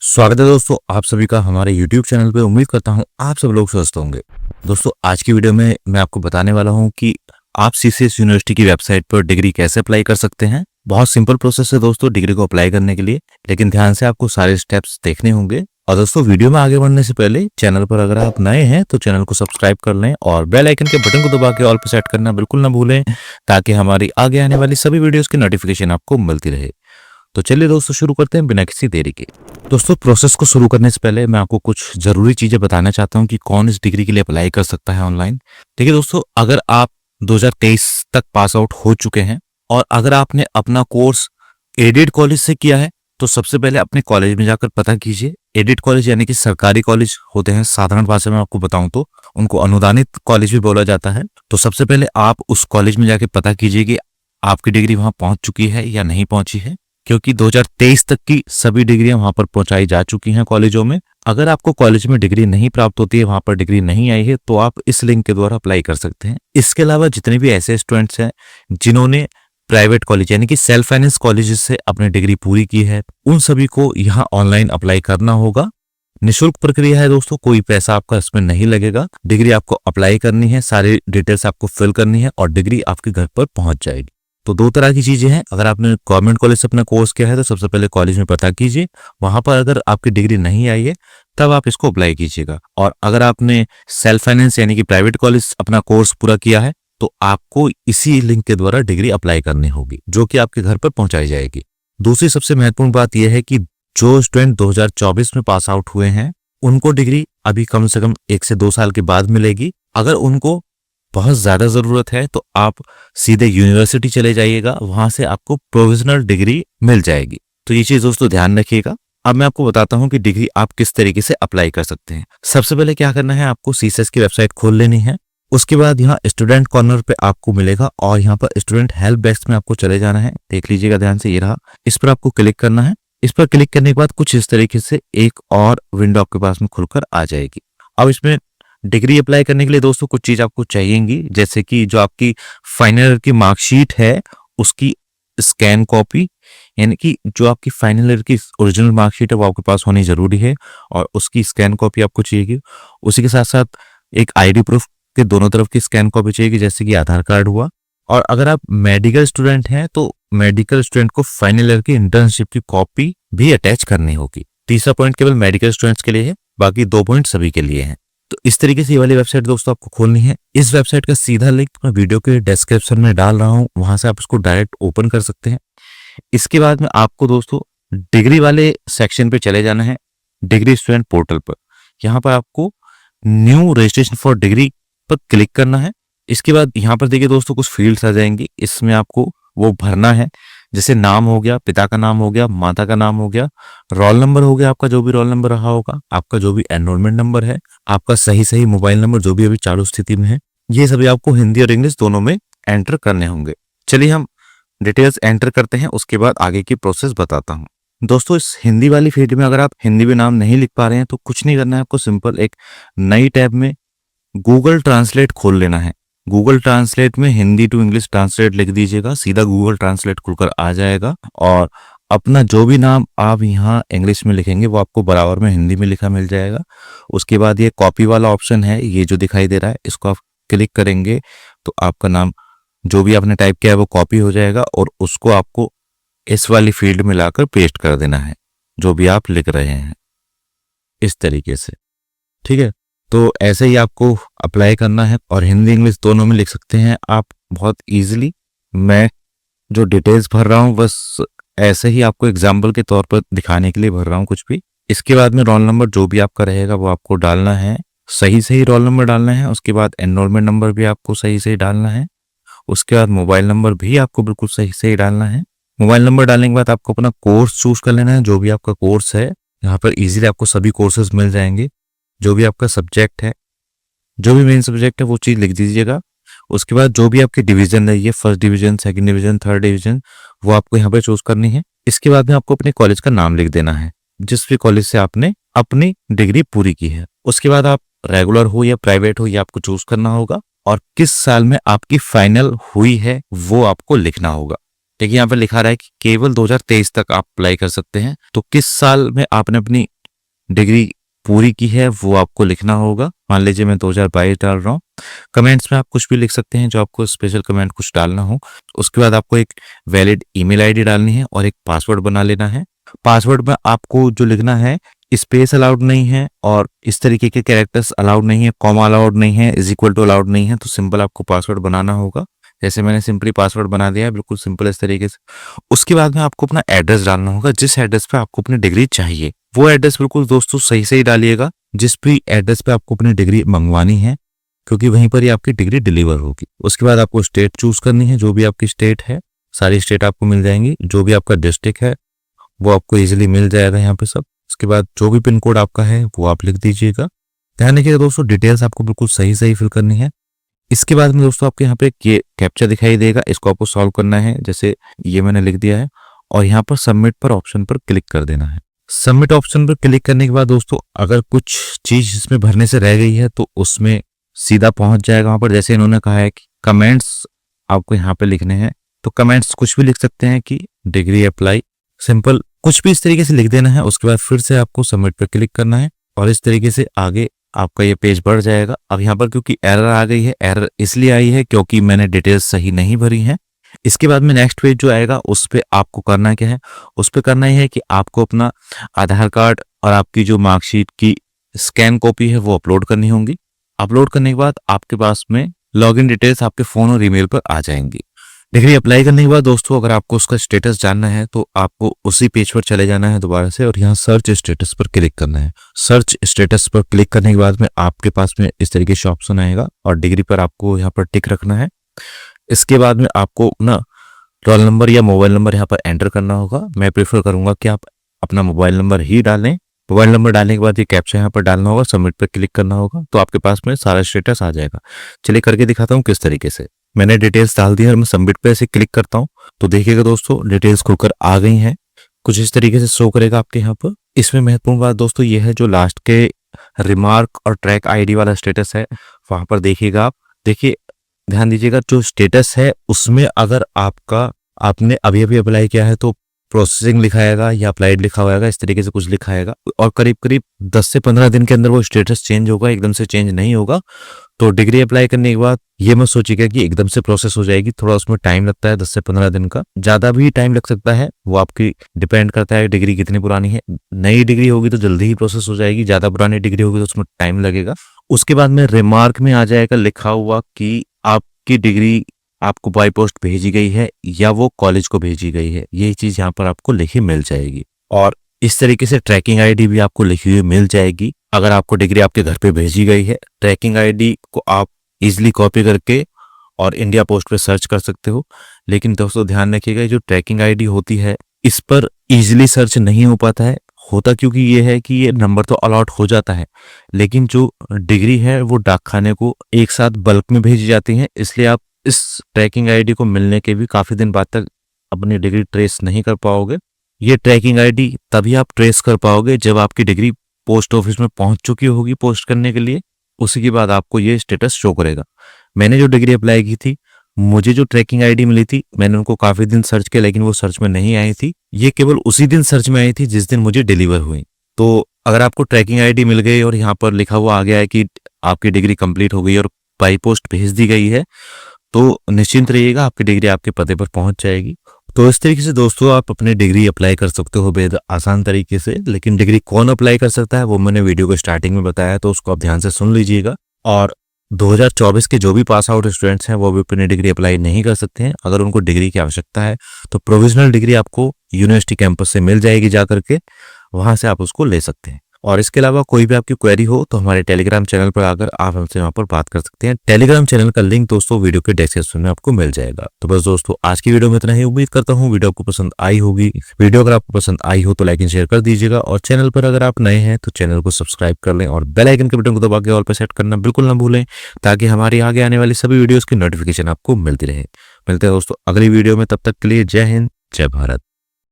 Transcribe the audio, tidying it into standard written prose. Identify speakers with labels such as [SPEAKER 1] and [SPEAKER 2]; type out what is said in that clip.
[SPEAKER 1] स्वागत है दोस्तों आप सभी का हमारे YouTube चैनल पे। उम्मीद करता हूँ आप सब लोग स्वस्थ होंगे। दोस्तों आज की वीडियो में मैं आपको बताने वाला हूँ कि आप CCS यूनिवर्सिटी की वेबसाइट पर डिग्री कैसे अप्लाई कर सकते हैं। बहुत सिंपल प्रोसेस है दोस्तों डिग्री को अप्लाई करने के लिए, लेकिन ध्यान से आपको सारे स्टेप्स देखने होंगे। और दोस्तों वीडियो में आगे बढ़ने से पहले चैनल पर अगर आप नए हैं तो चैनल को सब्सक्राइब कर लें और बेल आइकन के बटन को दबा के ऑल पर सेट करना बिल्कुल ना भूलें, ताकि हमारी आगे आने वाली सभी वीडियोस की नोटिफिकेशन आपको मिलती रहे। तो चलिए दोस्तों शुरू करते हैं बिना किसी देरी के। दोस्तों प्रोसेस को शुरू करने से पहले मैं आपको कुछ जरूरी चीजें बताना चाहता हूं कि कौन इस डिग्री के लिए अप्लाई कर सकता है ऑनलाइन। देखिए दोस्तों, अगर आप 2023 तक पास आउट हो चुके हैं और अगर आपने अपना कोर्स एडेड कॉलेज से किया है तो सबसे पहले अपने कॉलेज में जाकर पता कीजिए। एडेड कॉलेज यानी कि सरकारी कॉलेज होते हैं, साधारण भाषा में आपको बताऊं तो उनको अनुदानित कॉलेज भी बोला जाता है। तो सबसे पहले आप उस कॉलेज में जाके पता कीजिए कि आपकी डिग्री वहां पहुंच चुकी है या नहीं पहुंची है, क्योंकि 2023 तक की सभी डिग्रियां वहां पर पहुंचाई जा चुकी हैं कॉलेजों में। अगर आपको कॉलेज में डिग्री नहीं प्राप्त होती है, वहां पर डिग्री नहीं आई है, तो आप इस लिंक के द्वारा अप्लाई कर सकते हैं। इसके अलावा जितने भी ऐसे स्टूडेंट्स हैं जिन्होंने प्राइवेट कॉलेज यानी कि सेल्फ फाइनेंस कॉलेज से अपनी डिग्री पूरी की है, उन सभी को यहाँ ऑनलाइन अप्लाई करना होगा। निःशुल्क प्रक्रिया है दोस्तों, कोई पैसा आपका इसमें नहीं लगेगा। डिग्री आपको अप्लाई करनी है, सारी डिटेल्स आपको फिल करनी है और डिग्री आपके घर पर पहुंच जाएगी। तो दो तरह की चीजें हैं। अगर आपने गवर्नमेंट कॉलेज से अपना कोर्स किया है तो सबसे पहले कॉलेज में पता कीजिए, वहां पर अगर आपकी डिग्री नहीं आई है तब आप इसको अप्लाई कीजिएगा। और अगर आपने सेल्फ फाइनेंस यानी कि प्राइवेट कॉलेज अपना कोर्स पूरा किया है तो आपको इसी लिंक के द्वारा डिग्री अप्लाई करनी होगी, जो कि आपके घर पर पहुंचाई जाएगी। दूसरी सबसे महत्वपूर्ण बात यह है कि जो स्टूडेंट 2024 में पास आउट हुए हैं उनको डिग्री अभी कम से कम 1 से 2 साल के बाद मिलेगी। अगर उनको बहुत ज्यादा जरूरत है तो आप सीधे यूनिवर्सिटी चले जाइएगा, वहां से आपको प्रोविजनल डिग्री मिल जाएगी। तो ये चीज दोस्तों ध्यान रखिएगा। अब मैं आपको बताता हूं कि डिग्री आप किस तरीके से अप्लाई कर सकते हैं। सबसे पहले क्या करना है, आपको CCS की वेबसाइट खोल लेनी है। उसके बाद यहाँ स्टूडेंट कॉर्नर पे आपको मिलेगा और यहाँ पर स्टूडेंट हेल्प डेस्क में आपको चले जाना है। देख लीजिएगा ध्यान से, ये रहा। इस पर आपको क्लिक करना है। इस पर क्लिक करने के बाद कुछ इस तरीके से एक और विंडो आपके पास में खुलकर आ जाएगी। अब इसमें डिग्री अप्लाई करने के लिए दोस्तों कुछ चीज आपको चाहिएंगी, जैसे कि जो आपकी फाइनल ईयर की मार्कशीट है उसकी स्कैन कॉपी, यानी कि जो आपकी फाइनल ईयर की ओरिजिनल मार्कशीट है वो आपके पास होनी जरूरी है और उसकी स्कैन कॉपी आपको चाहिए। उसी के साथ साथ एक ID प्रूफ के दोनों तरफ की स्कैन कॉपी चाहिए, जैसे कि आधार कार्ड हुआ। और अगर आप मेडिकल स्टूडेंट हैं तो मेडिकल स्टूडेंट को फाइनल ईयर की इंटर्नशिप की कॉपी भी अटैच करनी होगी। तीसरा पॉइंट केवल मेडिकल स्टूडेंट्स के लिए है, बाकी 2 पॉइंट सभी के लिए हैं। तो इस तरीके से ये वाली वेबसाइट दोस्तों आपको खोलनी है। इस वेबसाइट का सीधा लिंक मैं वीडियो के डिस्क्रिप्शन में डाल रहा हूं, वहां से आप इसको डायरेक्ट ओपन कर सकते हैं। इसके बाद में आपको दोस्तों डिग्री वाले सेक्शन पे चले जाना है, डिग्री स्टूडेंट पोर्टल पर। यहाँ पर आपको न्यू रजिस्ट्रेशन फॉर डिग्री पर क्लिक करना है। इसके बाद यहाँ पर देखिए दोस्तों कुछ फील्ड्स आ जाएंगी, इसमें आपको वो भरना है, जैसे नाम हो गया, पिता का नाम हो गया, माता का नाम हो गया, रोल नंबर हो गया, आपका जो भी रोल नंबर रहा होगा, आपका जो भी एनरोलमेंट नंबर है, आपका सही मोबाइल नंबर जो भी अभी चालू स्थिति में है, ये सभी आपको हिंदी और इंग्लिश दोनों में एंटर करने होंगे। चलिए हम डिटेल्स एंटर करते हैं, उसके बाद आगे की प्रोसेस बताता हूँ। दोस्तों इस हिंदी वाली फील्ड में अगर आप हिंदी में नाम नहीं लिख पा रहे हैं तो कुछ नहीं करना है, आपको सिंपल एक नई टैब में गूगल ट्रांसलेट खोल लेना है। गूगल ट्रांसलेट में हिंदी टू इंग्लिश ट्रांसलेट लिख दीजिएगा, सीधा गूगल ट्रांसलेट खुलकर आ जाएगा और अपना जो भी नाम आप यहाँ इंग्लिश में लिखेंगे वो आपको बराबर में हिंदी में लिखा मिल जाएगा। उसके बाद ये कॉपी वाला ऑप्शन है, ये जो दिखाई दे रहा है, इसको आप क्लिक करेंगे तो आपका नाम जो भी आपने टाइप किया है वो कॉपी हो जाएगा और उसको आपको इस वाली फील्ड में लाकर पेस्ट कर देना है, जो भी आप लिख रहे हैं, इस तरीके से। ठीक है, तो ऐसे ही आपको अप्लाई करना है और हिंदी इंग्लिश दोनों में लिख सकते हैं आप बहुत इजीली। मैं जो डिटेल्स भर रहा हूँ बस ऐसे ही आपको एग्जाम्पल के तौर पर दिखाने के लिए भर रहा हूँ कुछ भी। इसके बाद में रोल नंबर जो भी आपका रहेगा वो आपको डालना है, सही रोल नंबर डालना है। उसके बाद एनरोलमेंट नंबर भी आपको सही डालना है। उसके बाद मोबाइल नंबर भी आपको बिल्कुल सही डालना है। मोबाइल नंबर डालने के बाद आपको अपना कोर्स चूज कर लेना है, जो भी आपका कोर्स है। यहाँ पर इजीली आपको सभी कोर्सेज मिल जाएंगे। जो भी आपका सब्जेक्ट है, जो भी मेन सब्जेक्ट है वो चीज लिख दीजिएगा। उसके बाद जो भी आपकी डिवीजन है, ये first division, second division, third division, वो आपको यहाँ पे चूज करनी है। इसके बाद में आपको अपने कॉलेज का नाम लिख देना है, जिस भी कॉलेज से आपने अपनी डिग्री पूरी की है। उसके बाद आप रेगुलर हो या प्राइवेट हो, ये आपको चूज करना होगा और किस साल में आपकी फाइनल हुई है वो आपको लिखना होगा। देखिए यहाँ पे लिखा रहा है कि केवल 2023 तक आप अप्लाई कर सकते हैं। तो किस साल में आपने अपनी डिग्री पूरी की है वो आपको लिखना होगा। मान लीजिए मैं 2022 डाल रहा हूँ। कमेंट्स में आप कुछ भी लिख सकते हैं जो आपको स्पेशल कमेंट कुछ डालना हो। उसके बाद आपको एक वैलिड ईमेल आईडी डालनी है और एक पासवर्ड बना लेना है। पासवर्ड में आपको जो लिखना है, स्पेस अलाउड नहीं है और इस तरीके के कैरेक्टर्स अलाउड नहीं है, कॉमा अलाउड नहीं है, इज इक्वल टू अलाउड नहीं है। तो सिंपल आपको पासवर्ड बनाना होगा। जैसे मैंने सिंपली पासवर्ड बना दिया है, बिल्कुल सिंपल इस तरीके से। उसके बाद में आपको अपना एड्रेस डालना होगा, जिस एड्रेस पे आपको अपनी डिग्री चाहिए वो एड्रेस बिल्कुल दोस्तों सही से ही डालिएगा, जिस भी एड्रेस पे आपको अपनी डिग्री मंगवानी है, क्योंकि वहीं पर ही आपकी डिग्री डिलीवर होगी। उसके बाद आपको स्टेट चूज करनी है, जो भी आपकी स्टेट है, सारी स्टेट आपको मिल जाएंगी। जो भी आपका डिस्ट्रिक्ट है वो आपको इजीली मिल जाएगा यहाँ पे सब। उसके बाद जो भी पिन कोड आपका है वो आप लिख दीजिएगा। ध्यान रखिएगा दोस्तों, डिटेल्स आपको बिल्कुल सही सही फिल करनी है। इसके बाद में दोस्तों आपके यहाँ पे ये कैप्चा दिखाई देगा, इसको आपको सॉल्व करना है। जैसे ये मैंने लिख दिया है और यहाँ पर सबमिट पर ऑप्शन पर क्लिक कर देना है। सबमिट ऑप्शन पर क्लिक करने के बाद दोस्तों अगर कुछ चीज इसमें भरने से रह गई है तो उसमें सीधा पहुंच जाएगा वहां पर। जैसे इन्होंने कहा है कि कमेंट्स आपको यहाँ पे लिखने हैं, तो कमेंट्स कुछ भी लिख सकते हैं कि डिग्री अप्लाई, सिंपल कुछ भी इस तरीके से लिख देना है। उसके बाद फिर से आपको सबमिट पर क्लिक करना है और इस तरीके से आगे आपका ये पेज बढ़ जाएगा। अब यहाँ पर क्योंकि एरर आ गई है, एरर इसलिए आई है क्योंकि मैंने डिटेल्स सही नहीं भरी हैं। इसके बाद में नेक्स्ट पेज जो आएगा उस पे आपको करना क्या है, उस पे करना ही है कि आपको अपना आधार कार्ड और आपकी जो मार्कशीट की स्कैन कॉपी है वो अपलोड करनी होंगी। अपलोड करने के बाद आपके पास में लॉगिन डिटेल्स आपके फोन और ईमेल पर आ जाएंगी। डिग्री अप्लाई करने के बाद दोस्तों अगर आपको उसका स्टेटस जानना है तो आपको उसी पेज पर चले जाना है दोबारा से और यहाँ सर्च स्टेटस पर क्लिक करना है। सर्च स्टेटस पर क्लिक करने के बाद में आपके पास में इस तरीके से ऑप्शन आएगा और डिग्री पर आपको यहाँ पर टिक रखना है। इसके बाद में आपको ना रोल नंबर या मोबाइल नंबर यहाँ पर एंटर करना होगा। मैं प्रेफर करूंगा कि आप अपना मोबाइल नंबर ही डालें। मोबाइल नंबर डालने के बाद ये कैप्चा यहाँ पर डालना होगा, सबमिट पर क्लिक करना होगा, तो आपके पास में सारा स्टेटस आ जाएगा। चलिए करके दिखाता हूँ किस तरीके से। मैंने डिटेल्स डाल दी है और मैं सबमिट पे ऐसे क्लिक करता हूँ तो देखिएगा दोस्तों डिटेल्स खुलकर आ गई हैं। कुछ इस तरीके से शो करेगा आपके यहाँ पर। इसमें महत्वपूर्ण बात दोस्तों ये है, जो लास्ट के रिमार्क और ट्रैक आईडी वाला स्टेटस है वहां पर देखिएगा आप। देखिए ध्यान दीजिएगा, जो स्टेटस है उसमें अगर आपने अभी अभी अप्लाई किया है तो प्रोसेसिंग लिखाएगा या अप्लाइड लिखा होगा, इस तरीके से कुछ लिखाएगा और करीब करीब 10 से 15 दिन के अंदर वो स्टेटस चेंज होगा, एकदम से चेंज नहीं होगा। तो डिग्री अप्लाई करने के बाद ये मत सोचिएगा कि एकदम से प्रोसेस हो जाएगी, थोड़ा उसमें टाइम लगता है 10 से 15 दिन का, ज्यादा भी टाइम लग सकता है, वो आपकी डिपेंड करता है डिग्री कितनी पुरानी है। नई डिग्री होगी तो जल्दी ही प्रोसेस हो जाएगी, ज्यादा पुरानी डिग्री होगी तो उसमें टाइम लगेगा। उसके बाद में रिमार्क में आ जाएगा लिखा हुआ कि आपकी डिग्री आपको बाय पोस्ट भेजी गई है या वो कॉलेज को भेजी गई है, यही चीज यहाँ पर आपको लिखी मिल जाएगी। और इस तरीके से ट्रैकिंग आईडी भी आपको लिखी हुई मिल जाएगी। अगर आपको डिग्री आपके घर पे भेजी गई है, ट्रैकिंग आईडी को आप इजीली कॉपी करके और इंडिया पोस्ट पे सर्च कर सकते हो। लेकिन दोस्तों ध्यान रखिएगा, जो ट्रैकिंग आईडी होती है इस पर इजीली सर्च नहीं हो पाता है। होता क्योंकि ये है कि ये नंबर तो अलॉट हो जाता है, लेकिन जो डिग्री है वो डाकखाने को एक साथ बल्क में भेजी जाती है, इसलिए आप इस ट्रैकिंग आईडी को मिलने के भी काफी दिन बाद तक अपनी डिग्री ट्रेस नहीं कर पाओगे। ये ट्रैकिंग आईडी तभी आप ट्रेस कर पाओगे जब आपकी डिग्री पोस्ट ऑफिस में पहुंच चुकी होगी पोस्ट करने के लिए, उसी के बाद आपको ये स्टेटस शो करेगा। मैंने जो डिग्री अप्लाई की थी, मुझे जो ट्रैकिंग आईडी मिली थी, मैंने उनको काफी दिन सर्च किया लेकिन वो सर्च में नहीं आई थी। ये केवल उसी दिन सर्च में आई थी जिस दिन मुझे डिलीवर हुई। तो अगर आपको ट्रैकिंग आईडी मिल गई और यहाँ पर लिखा हुआ आ गया है कि आपकी डिग्री कंप्लीट हो गई और बाई पोस्ट भेज दी गई है, तो निश्चिंत रहिएगा आपकी डिग्री आपके पते पर पहुंच जाएगी। तो इस तरीके से दोस्तों आप अपनी डिग्री अप्लाई कर सकते हो बेहद आसान तरीके से। लेकिन डिग्री कौन अप्लाई कर सकता है वो मैंने वीडियो के स्टार्टिंग में बताया, तो उसको आप ध्यान से सुन लीजिएगा। और 2024 के जो भी पास आउट स्टूडेंट्स हैं वो भी अपनी डिग्री अप्लाई नहीं कर सकते हैं। अगर उनको डिग्री की आवश्यकता है तो प्रोविजनल डिग्री आपको यूनिवर्सिटी कैंपस से मिल जाएगी, जाकर के वहां से आप उसको ले सकते हैं। और इसके अलावा कोई भी आपकी क्वेरी हो तो हमारे टेलीग्राम चैनल पर आकर आप हमसे वहां पर बात कर सकते हैं। टेलीग्राम चैनल का लिंक दोस्तों वीडियो के डिस्क्रिप्शन में आपको मिल जाएगा। तो बस दोस्तों आज की वीडियो में इतना ही। उम्मीद करता हूँ वीडियो आपको पसंद आई होगी। वीडियो अगर आपको पसंद आई हो तो लाइक एंड शेयर कर दीजिएगा और चैनल पर अगर आप नए हैं तो चैनल को सब्सक्राइब कर लें और बेल आइकन के बटन को दबा के ऑल पर सेट करना बिल्कुल ना भूलें, ताकि हमारी आगे आने वाली सभी वीडियोस की नोटिफिकेशन आपको मिलती रहे। मिलते हैं दोस्तों अगली वीडियो में, तब तक के लिए जय हिंद, जय भारत।